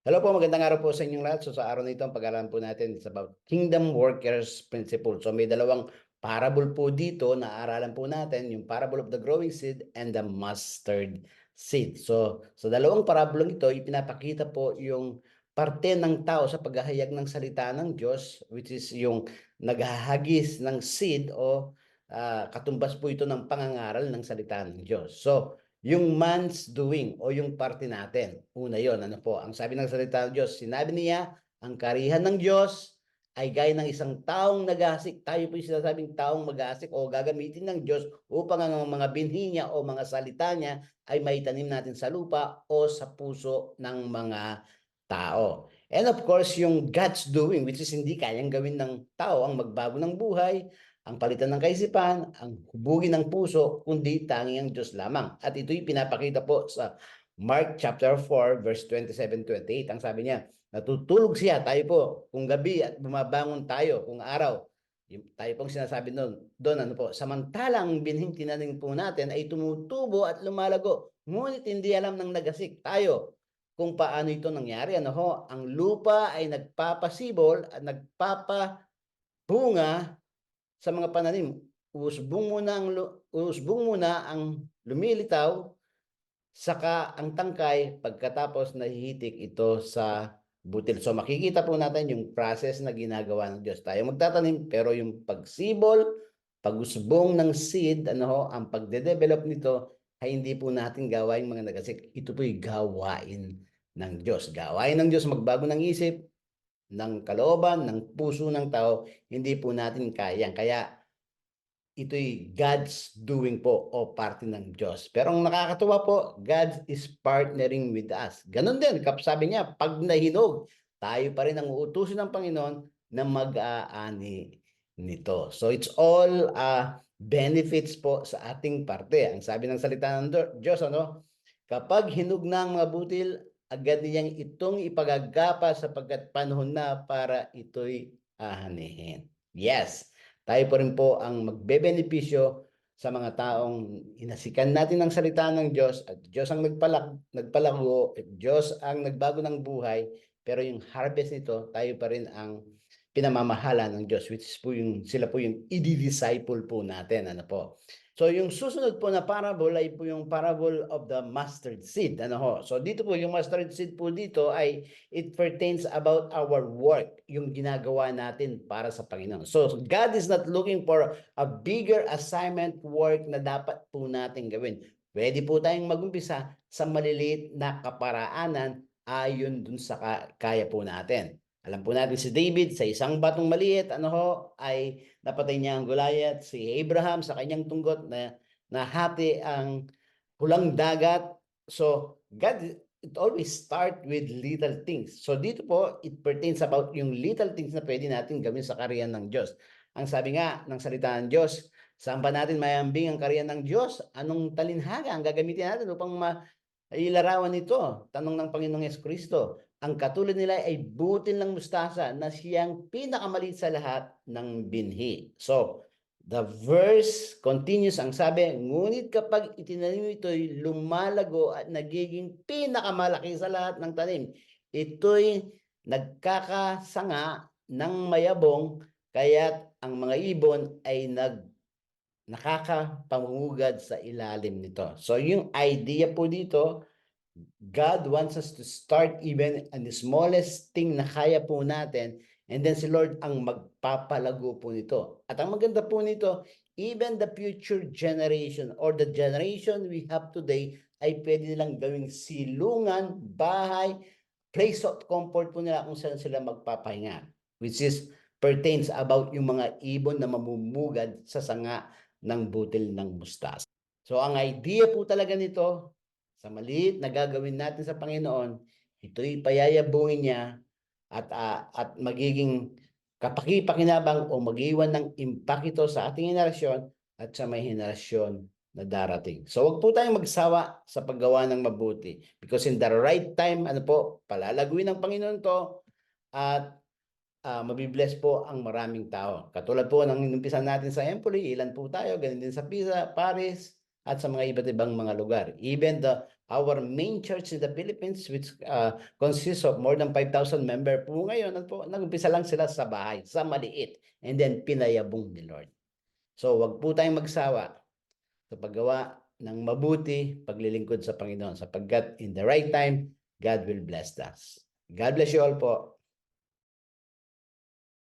Hello po, magandang araw po sa inyong lahat. So sa araw na ito, ang pag-aaralan po natin is about Kingdom Workers Principle. So may dalawang parable po dito na aralan po natin, yung parable of the growing seed and the mustard seed. So sa dalawang parabolong ito, ipinapakita po yung parte ng tao sa paghahayag ng salita ng Diyos, which is yung naghahagis ng seed o katumbas po ito ng pangangaral ng salita ng Diyos. So yung man's doing o yung parte natin. Una yon, ano po, ang sabi ng salita ng Diyos, sinabi niya, ang karihan ng Diyos ay gaya ng isang taong nagasik. Tayo po yung sinasabing taong magasik o gagamitin ng Diyos upang ang mga binhi niya o mga salita niya ay maitanim natin sa lupa o sa puso ng mga tao. And of course, yung God's doing, which is hindi kayang gawin ng tao ang magbago ng buhay, ang palitan ng kaisipan, ang hubugin ng puso, kundi tanging ang Diyos lamang. At ito'y pinapakita po sa Mark chapter 4 verse 27-28. Ang sabi niya, natutulog siya, tayo po, kung gabi at bumabangon tayo, kung araw. Tayo pong sinasabi doon, ano po, samantalang binhing tinanim po natin ay tumutubo at lumalago. Ngunit hindi alam ng nagasik tayo kung paano ito nangyari. Ano ho, ang lupa ay nagpapasibol at nagpapabunga sa mga pananim. Usbong muna ang lumilitaw, saka ang tangkay, pagkatapos nahihitik ito sa butil. So makikita po natin yung process na ginagawa ng Diyos. Tayo magtatanim, pero yung pagsibol, pag-usbong ng seed, ano ho, ang pagde-develop nito ay hindi po natin gawain mga nagasik. Ito po yung gawain ng Diyos. Gawain ng Diyos magbago ng isip, ng kalooban, ng puso ng tao, hindi po natin kayang. Kaya ito'y God's doing po o parte ng Diyos. Pero ang nakakatuwa po, God is partnering with us. Ganon din, sabi niya, pag nahinog, tayo pa rin ang uutusin ng Panginoon na mag-aani nito. So it's all benefits po sa ating parte. Ang sabi ng salita ng Diyos, ano, kapag hinog na ang mga butil, agad niyang itong ipagagapa sapagkat panahon na para ito'y ahanihin. Yes, tayo po rin po ang magbebenepisyo sa mga taong inasikan natin ng salita ng Diyos at Diyos ang nagpalago at Diyos ang nagbago ng buhay, pero yung harvest nito, tayo pa rin ang pinamamahala ng Diyos, which is po yung, sila po yung i-disciple po natin. Ano po? So yung susunod po na parable ay po yung parable of the mustard seed. Ano ho? So dito po yung mustard seed po dito ay it pertains about our work, yung ginagawa natin para sa Panginoon. So God is not looking for a bigger assignment work na dapat po natin gawin. Pwede po tayong magumpisa sa maliliit na kaparaanan ayon dun sa kaya po natin. Alam po natin si David sa isang batong maliit, ano ho, ay napatay niya ang Goliath. Si Abraham sa kanyang tunggot na nahati ang pulang dagat. So God, it always start with little things. So dito po, it pertains about yung little things na pwede natin gawin sa kariyan ng Diyos. Ang sabi nga ng salita ng Diyos, saan ba natin mayambing ang kariyan ng Diyos? Anong talinhaga ang gagamitin natin upang ilarawan ito? Tanong ng Panginoong Jesucristo. Ang katulad nila ay butil ng mustasa na siyang pinakamaliit sa lahat ng binhi. So, the verse continues, ang sabi, ngunit kapag itinanim ito'y lumalago at nagiging pinakamalaki sa lahat ng tanim, ito'y nagkakasanga ng mayabong, kaya't ang mga ibon ay nakakapangungugad sa ilalim nito. So yung idea po dito, God wants us to start even in the smallest thing na kaya po natin, and then si Lord ang magpapalago po nito. At ang maganda po nito, even the future generation or the generation we have today ay pwede nilang gawing silungan, bahay, place of comfort po nila kung saan sila magpapahinga, which is pertains about yung mga ibon na mamumugad sa sanga ng butil ng mustasa. So ang idea po talaga nito, sa maliit na gagawin natin sa Panginoon, ito'y payayabungin niya at magiging kapaki-pakinabang o mag-iwan ng impact ito sa ating henerasyon at sa may henerasyon na darating. So wag po tayong magsawa sa paggawa ng mabuti, because in the right time, ano po, palalaguin ng Panginoon to at mabibless po ang maraming tao. Katulad po ng inumpisan natin sa Empoli, ilan po tayo, ganun din sa Pisa, Paris, at sa mga iba't ibang mga lugar. Even the our main church in the Philippines, which consists of more than 5,000 member po ngayon, nag-umpisa lang sila sa bahay, sa maliit, and then pinayabong ni Lord. So, wag po tayong magsawa sa paggawa ng mabuti, paglilingkod sa Panginoon, sapagkat in the right time, God will bless us. God bless you all po.